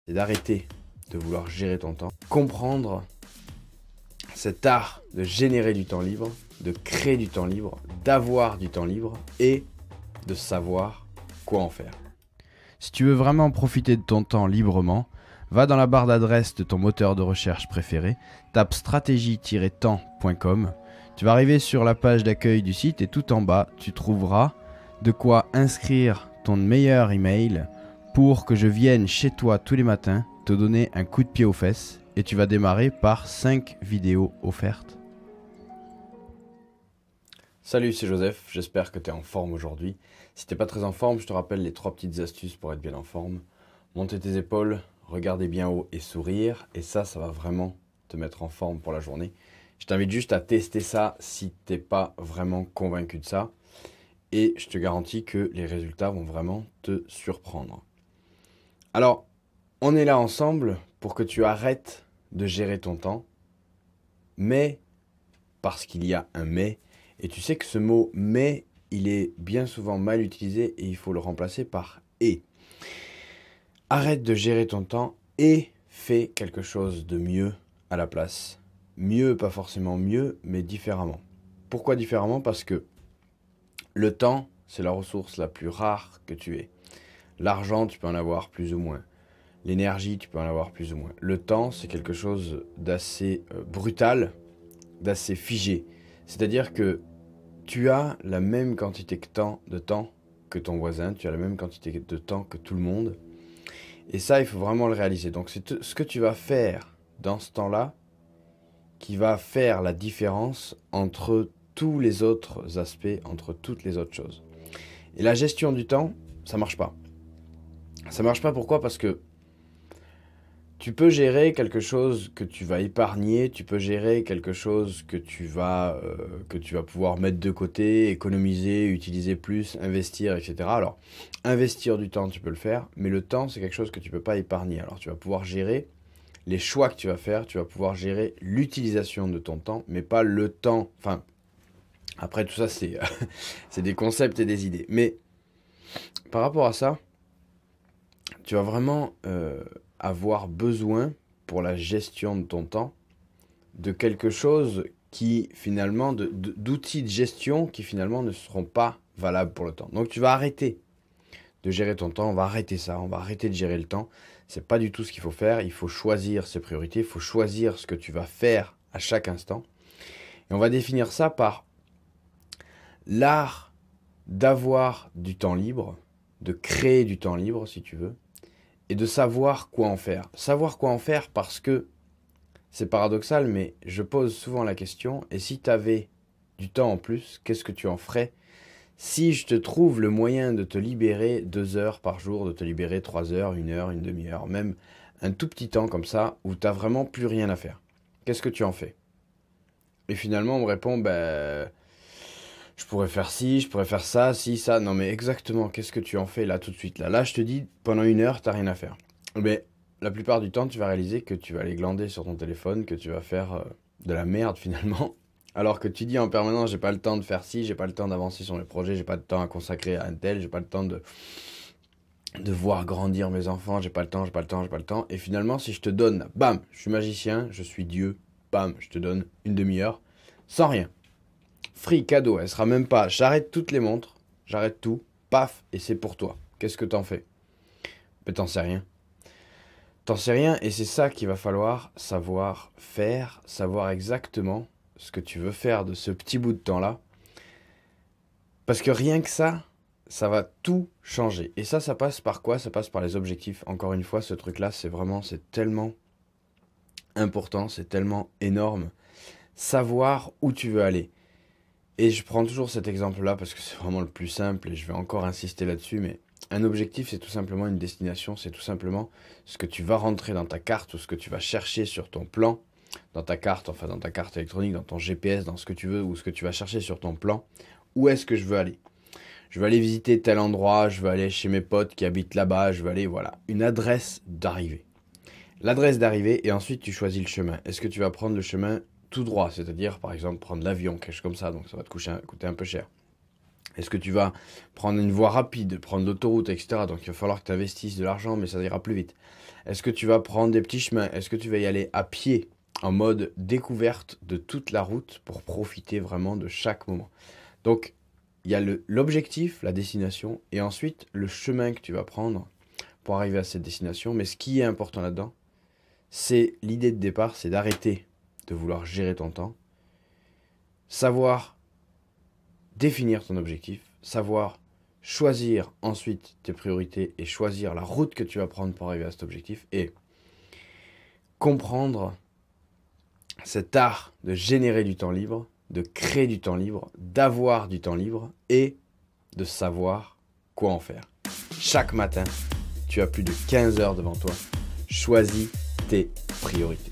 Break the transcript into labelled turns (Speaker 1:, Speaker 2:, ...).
Speaker 1: c'est d'arrêter de vouloir gérer ton temps, comprendre cet art de générer du temps libre, de créer du temps libre, d'avoir du temps libre et de savoir quoi en faire.
Speaker 2: Si tu veux vraiment profiter de ton temps librement, va dans la barre d'adresse de ton moteur de recherche préféré, tape stratégie-temps.com. Tu vas arriver sur la page d'accueil du site et tout en bas, tu trouveras de quoi inscrire ton meilleur email pour que je vienne chez toi tous les matins te donner un coup de pied aux fesses et tu vas démarrer par 5 vidéos offertes.
Speaker 1: Salut, c'est Joseph, j'espère que tu es en forme aujourd'hui. Si t'es pas très en forme, je te rappelle les 3 petites astuces pour être bien en forme. Monter tes épaules, regarder bien haut et sourire. Et ça va vraiment te mettre en forme pour la journée. Je t'invite juste à tester ça si t'es pas vraiment convaincu de ça. Et je te garantis que les résultats vont vraiment te surprendre. Alors, on est là ensemble pour que tu arrêtes de gérer ton temps. Mais, parce qu'il y a un mais, et tu sais que ce mot « mais », il est bien souvent mal utilisé et il faut le remplacer par « et ». Arrête de gérer ton temps et fais quelque chose de mieux à la place. Mieux, pas forcément mieux, mais différemment. Pourquoi différemment? Parce que le temps, c'est la ressource la plus rare que tu aies. L'argent, tu peux en avoir plus ou moins. L'énergie, tu peux en avoir plus ou moins. Le temps, c'est quelque chose d'assez brutal, d'assez figé. C'est-à-dire que tu as la même quantité de temps que ton voisin, tu as la même quantité de temps que tout le monde. Et ça, il faut vraiment le réaliser. Donc c'est ce que tu vas faire dans ce temps-là qui va faire la différence entre tous les autres aspects, entre toutes les autres choses. Et la gestion du temps, ça marche pas. Ça marche pas pourquoi? Parce que tu peux gérer quelque chose que tu vas épargner, tu peux gérer quelque chose que tu vas pouvoir mettre de côté, économiser, utiliser plus, investir, etc. Alors, investir du temps, tu peux le faire, mais le temps, c'est quelque chose que tu ne peux pas épargner. Alors, tu vas pouvoir gérer les choix que tu vas faire, tu vas pouvoir gérer l'utilisation de ton temps, mais pas le temps. Enfin, après tout ça, c'est des concepts et des idées. Mais par rapport à ça, tu vas vraiment avoir besoin, pour la gestion de ton temps, de quelque chose qui finalement, d'outils de gestion qui finalement ne seront pas valables pour le temps. Donc tu vas arrêter de gérer ton temps, on va arrêter ça, on va arrêter de gérer le temps. C'est pas du tout ce qu'il faut faire, il faut choisir ses priorités, il faut choisir ce que tu vas faire à chaque instant. Et on va définir ça par l'art d'avoir du temps libre, de créer du temps libre si tu veux, et de savoir quoi en faire. Savoir quoi en faire parce que c'est paradoxal, mais je pose souvent la question, et si tu avais du temps en plus, qu'est-ce que tu en ferais si je te trouve le moyen de te libérer 2 heures par jour, de te libérer 3 heures, 1 heure, une demi-heure, même un tout petit temps comme ça, où tu n'as vraiment plus rien à faire. Qu'est-ce que tu en fais? Et finalement, on me répond, je pourrais faire ci, je pourrais faire ça, ci, ça. Non mais exactement, qu'est-ce que tu en fais là tout de suite? Là, je te dis, pendant 1 heure, tu n'as rien à faire. Mais la plupart du temps, tu vas réaliser que tu vas aller glander sur ton téléphone, que tu vas faire de la merde finalement. Alors que tu dis en permanence, j'ai pas le temps de faire ci, j'ai pas le temps d'avancer sur mes projets, j'ai pas de temps à consacrer à un tel, j'ai pas le temps de voir grandir mes enfants, j'ai pas le temps, j'ai pas le temps, j'ai pas le temps. Et finalement, si je te donne, bam, je suis magicien, je suis Dieu, bam, je te donne une demi-heure, sans rien. Free, cadeau, elle sera même pas, j'arrête toutes les montres, j'arrête tout, paf, et c'est pour toi. Qu'est-ce que t'en fais? Mais t'en sais rien. T'en sais rien, et c'est ça qu'il va falloir savoir faire, savoir exactement ce que tu veux faire de ce petit bout de temps-là. Parce que rien que ça va tout changer. Et ça passe par quoi? Ça passe par les objectifs. Encore une fois, ce truc-là, c'est tellement important, c'est tellement énorme. Savoir où tu veux aller. Et je prends toujours cet exemple-là parce que c'est vraiment le plus simple et je vais encore insister là-dessus, mais un objectif, c'est tout simplement une destination, c'est tout simplement ce que tu vas rentrer dans ta carte ou ce que tu vas chercher sur ton plan, dans ta carte, enfin dans ta carte électronique, dans ton GPS, dans ce que tu veux ou ce que tu vas chercher sur ton plan. Où est-ce que je veux aller? Je veux aller visiter tel endroit, je veux aller chez mes potes qui habitent là-bas, je veux aller, voilà, une adresse d'arrivée. L'adresse d'arrivée et ensuite tu choisis le chemin. Est-ce que tu vas prendre le chemin tout droit, c'est-à-dire par exemple prendre l'avion, quelque chose comme ça, donc ça va te coûter un peu cher. Est-ce que tu vas prendre une voie rapide, prendre l'autoroute, etc. Donc il va falloir que tu investisses de l'argent, mais ça ira plus vite. Est-ce que tu vas prendre des petits chemins? Est-ce que tu vas y aller à pied, en mode découverte de toute la route pour profiter vraiment de chaque moment? Donc il y a l'objectif, la destination, et ensuite le chemin que tu vas prendre pour arriver à cette destination. Mais ce qui est important là-dedans, c'est l'idée de départ, c'est d'arrêter de vouloir gérer ton temps, savoir définir ton objectif, savoir choisir ensuite tes priorités et choisir la route que tu vas prendre pour arriver à cet objectif et comprendre cet art de générer du temps libre, de créer du temps libre, d'avoir du temps libre et de savoir quoi en faire. Chaque matin, tu as plus de 15 heures devant toi. Choisis tes priorités.